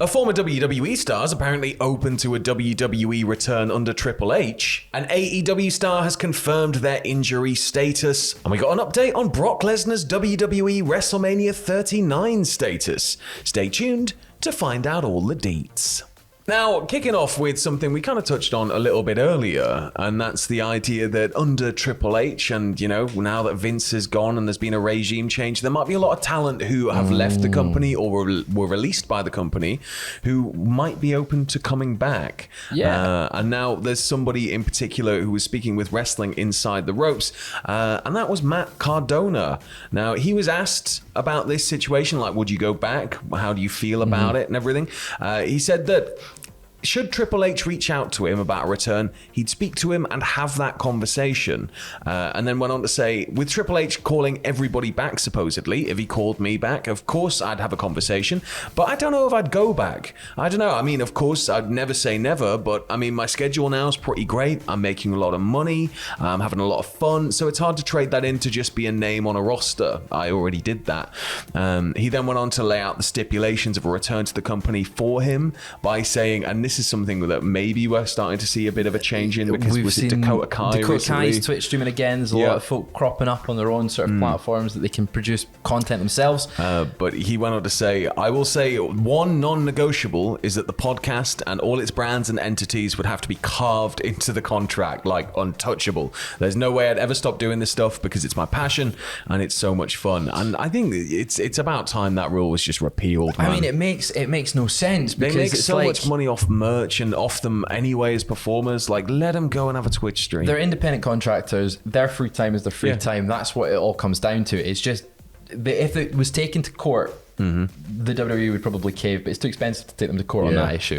A former WWE star is apparently open to a WWE return under Triple H. An AEW star has confirmed their injury status. And we got an update on Brock Lesnar's WWE WrestleMania 39 status. Stay tuned to find out all the deets. Now, kicking off with something we kind of touched on a little bit earlier, and that's the idea that under Triple H, and now that Vince is gone and there's been a regime change, there might be a lot of talent who have left the company or were released by the company who might be open to coming back. Yeah. And now there's somebody in particular who was speaking with Wrestling Inside the Ropes, and that was Matt Cardona. Now, he was asked about this situation, like, would you go back? How do you feel about it and everything? He said that should Triple H reach out to him about a return, he'd speak to him and have that conversation. And then went on to say, with Triple H calling everybody back, supposedly, if he called me back, of course I'd have a conversation, but I don't know if I'd go back. I don't know. I mean, of course, I'd never say never, but I mean, my schedule now is pretty great. I'm making a lot of money. I'm having a lot of fun. So it's hard to trade that in to just be a name on a roster. I already did that. He then went on to lay out the stipulations of a return to the company for him by saying, and this is something that maybe we're starting to see a bit of a change in, because was it Dakota Kai Dakota recently? Kai's Twitch streaming again. There's a lot of folk cropping up on their own sort of platforms that they can produce content themselves. But he went on to say, I will say one non-negotiable is that the podcast and all its brands and entities would have to be carved into the contract, like untouchable. There's no way I'd ever stop doing this stuff because it's my passion and it's so much fun. And I think it's about time that rule was just repealed, man. I mean, it makes no sense because they make it's so like, much money off merch and off them anyway as performers. Like, let them go and have a Twitch stream. they're independent contractors. Their free time is their free time. That's what it all comes down to. It's just, if it was taken to court, the WWE would probably cave, but it's too expensive to take them to court on that issue.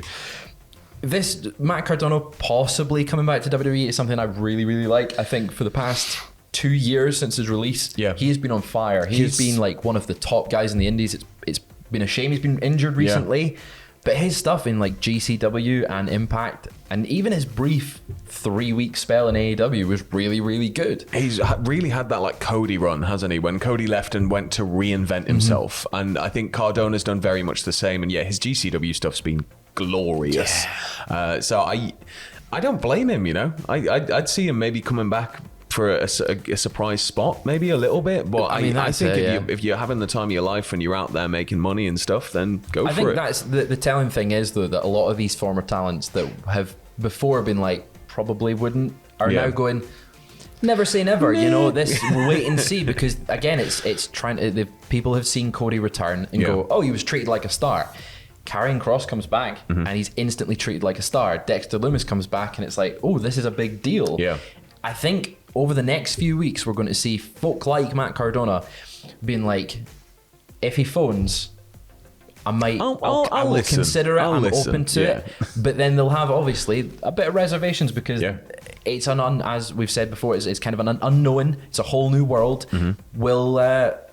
This Matt Cardona possibly coming back to WWE is something I really, really like. I think for the past 2 years since his release, he has been on fire. He's been like one of the top guys in the indies. It's been a shame he's been injured recently. But his stuff in like GCW and Impact, and even his brief 3-week spell in AEW was really, really good. He's really had that like Cody run, hasn't he? When Cody left and went to reinvent himself. And I think Cardona's done very much the same. And his GCW stuff's been glorious. So I don't blame him, I'd see him maybe coming back for a surprise spot, maybe a little bit, but I think if you're having the time of your life and you're out there making money and stuff, then go for it. I think that's the telling thing is, though, that a lot of these former talents that have before been like probably wouldn't are now going, never say never. This we'll wait and see, because again, it's trying to. The people have seen Cody return and go, oh, he was treated like a star. Karrion Kross comes back and he's instantly treated like a star. Dexter Lumis comes back and it's like, oh, this is a big deal. I think over the next few weeks, we're going to see folk like Matt Cardona being like, if he phones, I will consider it. I'm open to it. But then they'll have obviously a bit of reservations because it's as we've said before, it's kind of an unknown. It's a whole new world.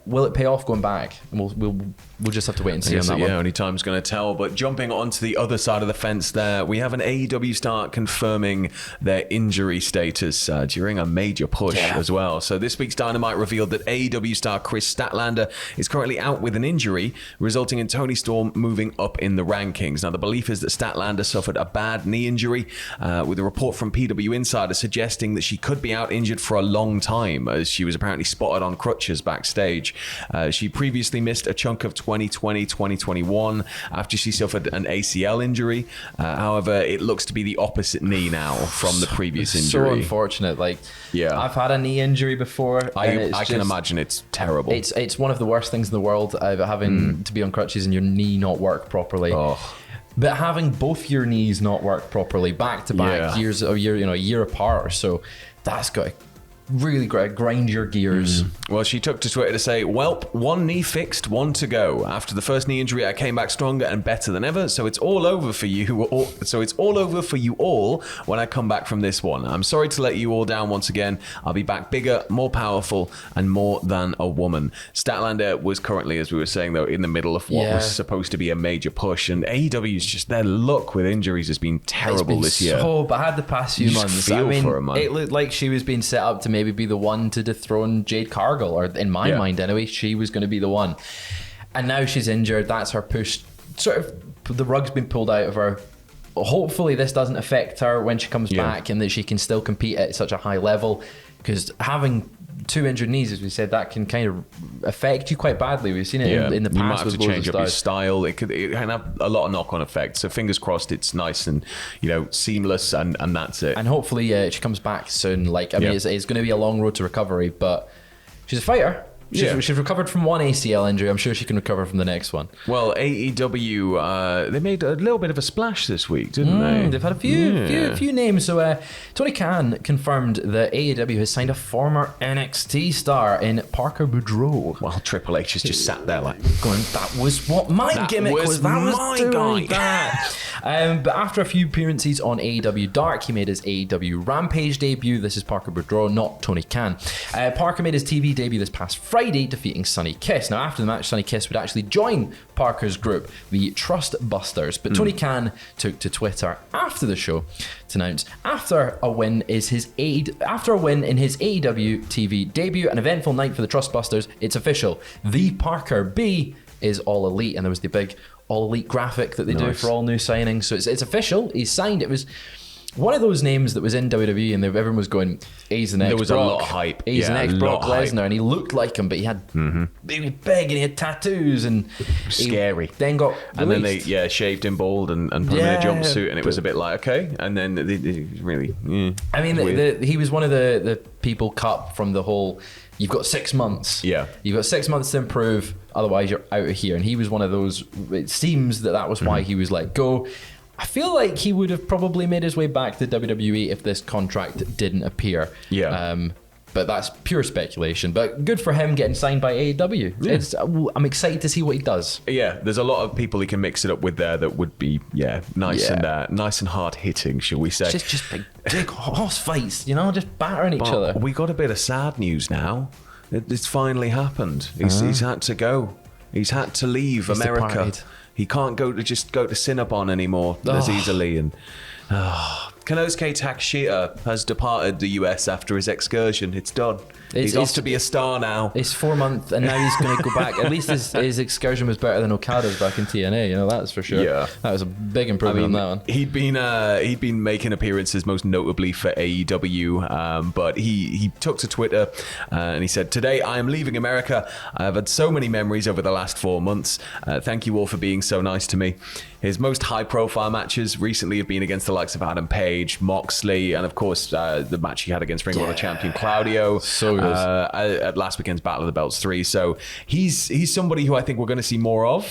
Will it pay off going back? And we'll just have to wait and see on that one. Only time's going to tell. But jumping onto the other side of the fence there, we have an AEW star confirming their injury status during a major push as well. So this week's Dynamite revealed that AEW star Chris Statlander is currently out with an injury, resulting in Toni Storm moving up in the rankings. Now, the belief is that Statlander suffered a bad knee injury, with a report from PW Insider suggesting that she could be out injured for a long time, as she was apparently spotted on crutches backstage. She previously missed a chunk of 2020-2021 after she suffered an ACL injury. However, it looks to be the opposite knee now from the previous injury. So unfortunate. I've had a knee injury before. I can imagine it's terrible. It's one of the worst things in the world, having to be on crutches and your knee not work properly. But having both your knees not work properly back to back, a year apart or so, that's got to really grind your gears. Well, she took to Twitter to say, "Welp, one knee fixed, one to go. After the first knee injury, I came back stronger and better than ever. So it's all over for you. So it's all over for you all when I come back from this one. I'm sorry to let you all down once again. I'll be back bigger, more powerful, and more than a woman." Statlander was currently, as we were saying, though, in the middle of what was supposed to be a major push, and AEW's just their luck with injuries has been terrible this year. So bad the past few months. For her, man. It looked like she was being set up to maybe be the one to dethrone Jade Cargill, or in my mind anyway, she was going to be the one. And now she's injured. That's her push, sort of the rug's been pulled out of her. Hopefully this doesn't affect her when she comes back, and that she can still compete at such a high level, because having 2 injured knees, as we said, that can kind of affect you quite badly. We've seen it in the past. You might have with to loads change of up your stars. style. It can have a lot of knock-on effects. So fingers crossed it's nice and, seamless, and that's it. And hopefully she comes back soon. Like, I mean, it's going to be a long road to recovery, but she's a fighter. She's recovered from one ACL injury. I'm sure she can recover from the next one. Well, AEW, they made a little bit of a splash this week, didn't they? They've had a few names. So Tony Khan confirmed that AEW has signed a former NXT star in Parker Boudreaux. Well, Triple H has just sat there like, going, that was what my gimmick was. That was my guy. But after a few appearances on AEW Dark, he made his AEW Rampage debut. This is Parker Boudreaux, not Tony Khan. Parker made his TV debut this past Friday, defeating Sonny Kiss. Now, after the match, Sonny Kiss would actually join Parker's group, the Trust Busters. But Tony Khan took to Twitter after the show to announce, after a win in his AEW TV debut, an eventful night for the Trust Busters, it's official. The Parker B is All Elite. And there was the big All Elite graphic that they do for all new signings. So it's official. He's signed. It was one of those names that was in WWE, and everyone was going, he's the next there was Brock. A lot of hype. He's the next Brock Lesnar, and he looked like him, but he had he was big and he had tattoos and scary. Then got released. And then they shaved him bald and put him in a jumpsuit, and it was a bit like, okay. And then they really, I mean, he was one of the people cut from the whole, you've got 6 months. Yeah. You've got 6 months to improve, otherwise you're out of here. And he was one of those, it seems that was why he was let go. I feel like he would have probably made his way back to WWE if this contract didn't appear. Yeah. But that's pure speculation. But good for him getting signed by AEW. Yeah. I'm excited to see what he does. Yeah, there's a lot of people he can mix it up with there that would be nice and hard hitting, shall we say? Just big horse fights, just battering each other. We got a bit of sad news now. It's finally happened. He's had to go. He's had to leave America. Departed. He can't go to Cinnabon anymore as easily. And Konosuke Takeshita has departed the US after his excursion. It's done. He's off to be a star now. It's 4 months, and now he's going to go back. At least his excursion was better than Okada's back in TNA. That's for sure. Yeah, that was a big improvement on that one. He'd been making appearances most notably for AEW, but he took to Twitter and he said, "Today I am leaving America. I have had so many memories over the last 4 months. Thank you all for being so nice to me." His most high-profile matches recently have been against the likes of Adam Page, Moxley, and of course the match he had against Ring of Honor champion Claudio. So good. At last weekend's Battle of the Belts 3. So he's somebody who I think we're going to see more of.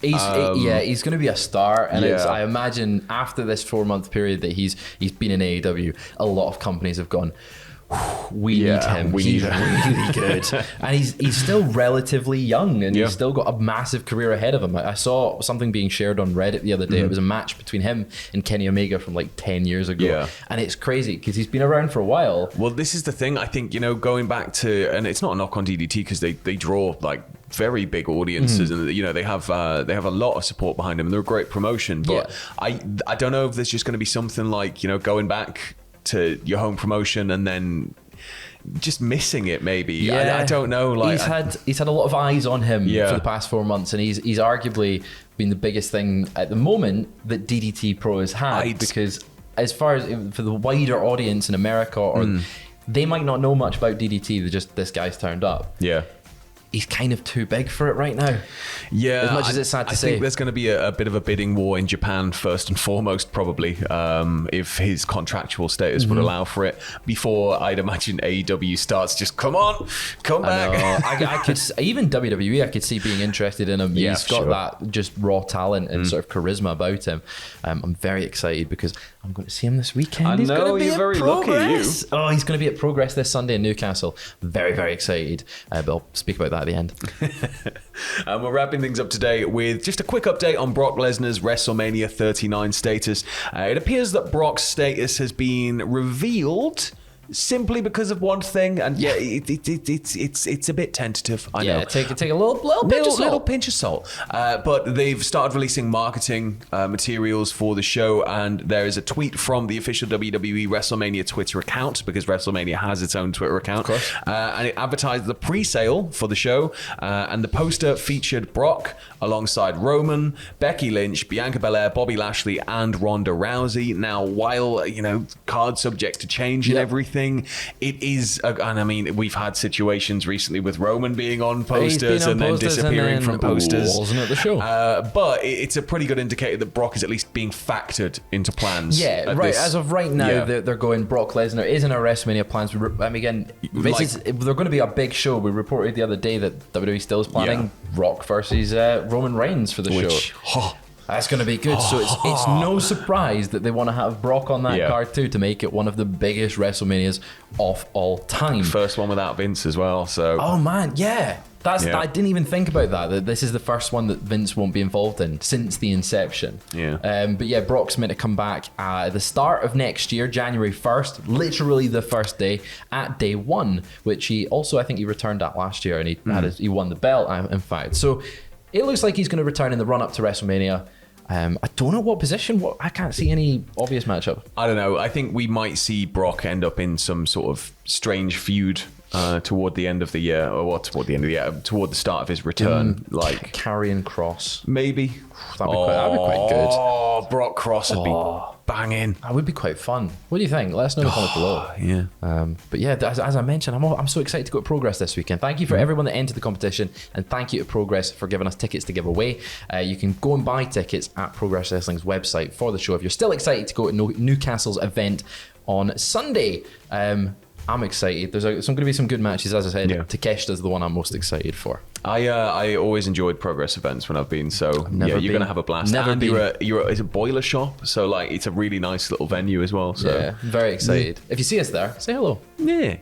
He's going to be a star, and I imagine after this 4 month period that he's been in AEW, a lot of companies have gone, we need him. He's really good, and he's still relatively young, and he's still got a massive career ahead of him. I saw something being shared on Reddit the other day. It was a match between him and Kenny Omega from like 10 years ago, and it's crazy because he's been around for a while. Well, this is the thing. I think going back to, and it's not a knock on DDT because they draw like very big audiences, and they have a lot of support behind them, and they're a great promotion. But I don't know if there's just going to be something like going back to your home promotion and then just missing it, maybe. I don't know. Like he's had a lot of eyes on him for the past 4 months, and he's arguably been the biggest thing at the moment that DDT Pro has had, because as far as for the wider audience in America, or they might not know much about DDT, they're just, this guy's turned up. He's kind of too big for it right now. Yeah, as much as it's sad to say. I think there's going to be a bit of a bidding war in Japan first and foremost, probably, if his contractual status would allow for it. Before, I'd imagine AEW starts just, come back. I could even WWE, I could see being interested in him. He's got that just raw talent and sort of charisma about him. I'm very excited because I'm going to see him this weekend. I know, you're very lucky. Oh, he's going to be at Progress this Sunday in Newcastle. Very, very excited. But I'll speak about that at the end. And we're wrapping things up today with just a quick update on Brock Lesnar's WrestleMania 39 status. It appears that Brock's status has been revealed simply because of one thing, and it's a bit tentative. I know. Take a little pinch of salt. But they've started releasing marketing materials for the show, and there is a tweet from the official WWE WrestleMania Twitter account, because WrestleMania has its own Twitter account, Of course. and it advertised the pre-sale for the show, and the poster featured Brock alongside Roman, Becky Lynch, Bianca Belair, Bobby Lashley, and Ronda Rousey. Now, while card subject to change and everything, it is, and I mean, we've had situations recently with Roman being on posters and then disappearing from posters. Wasn't at the show. But it's a pretty good indicator that Brock is at least being factored into plans. Yeah, right. As of right now, they're going, Brock Lesnar is in our WrestleMania plans. Again, they're going to be a big show. We reported the other day that WWE still is planning Rock versus Roman Reigns for the show. That's going to be good. So it's no surprise that they want to have Brock on that card too, to make it one of the biggest WrestleManias of all time. First one without Vince as well. So oh man, I didn't even think about that this is the first one that Vince won't be involved in since the inception. But Brock's meant to come back at the start of next year, January 1st, literally the first day, at day one, which he also, I think he returned at last year, and he won the belt, in fact. So it looks like he's going to return in the run up to WrestleMania. I don't know what position. I can't see any obvious matchup. I don't know. I think we might see Brock end up in some sort of strange feud toward the end of the year, toward the start of his return, like Karrion Kross, maybe. That'd be quite good. Oh, Brock Cross would be banging. That would be quite fun. What do you think? Let us know in the comments below. But as I mentioned, I'm so excited to go to Progress this weekend. Thank you for everyone that entered the competition, and thank you to Progress for giving us tickets to give away. You can go and buy tickets at Progress Wrestling's website for the show if you're still excited to go to Newcastle's event on Sunday. I'm excited. There's going to be some good matches, as I said. Takeshita's the one I'm most excited for. I always enjoyed Progress events when I've been, so you're going to have a blast. It's a boiler shop, so like it's a really nice little venue as well. So very excited. If you see us there, say hello. Yeah.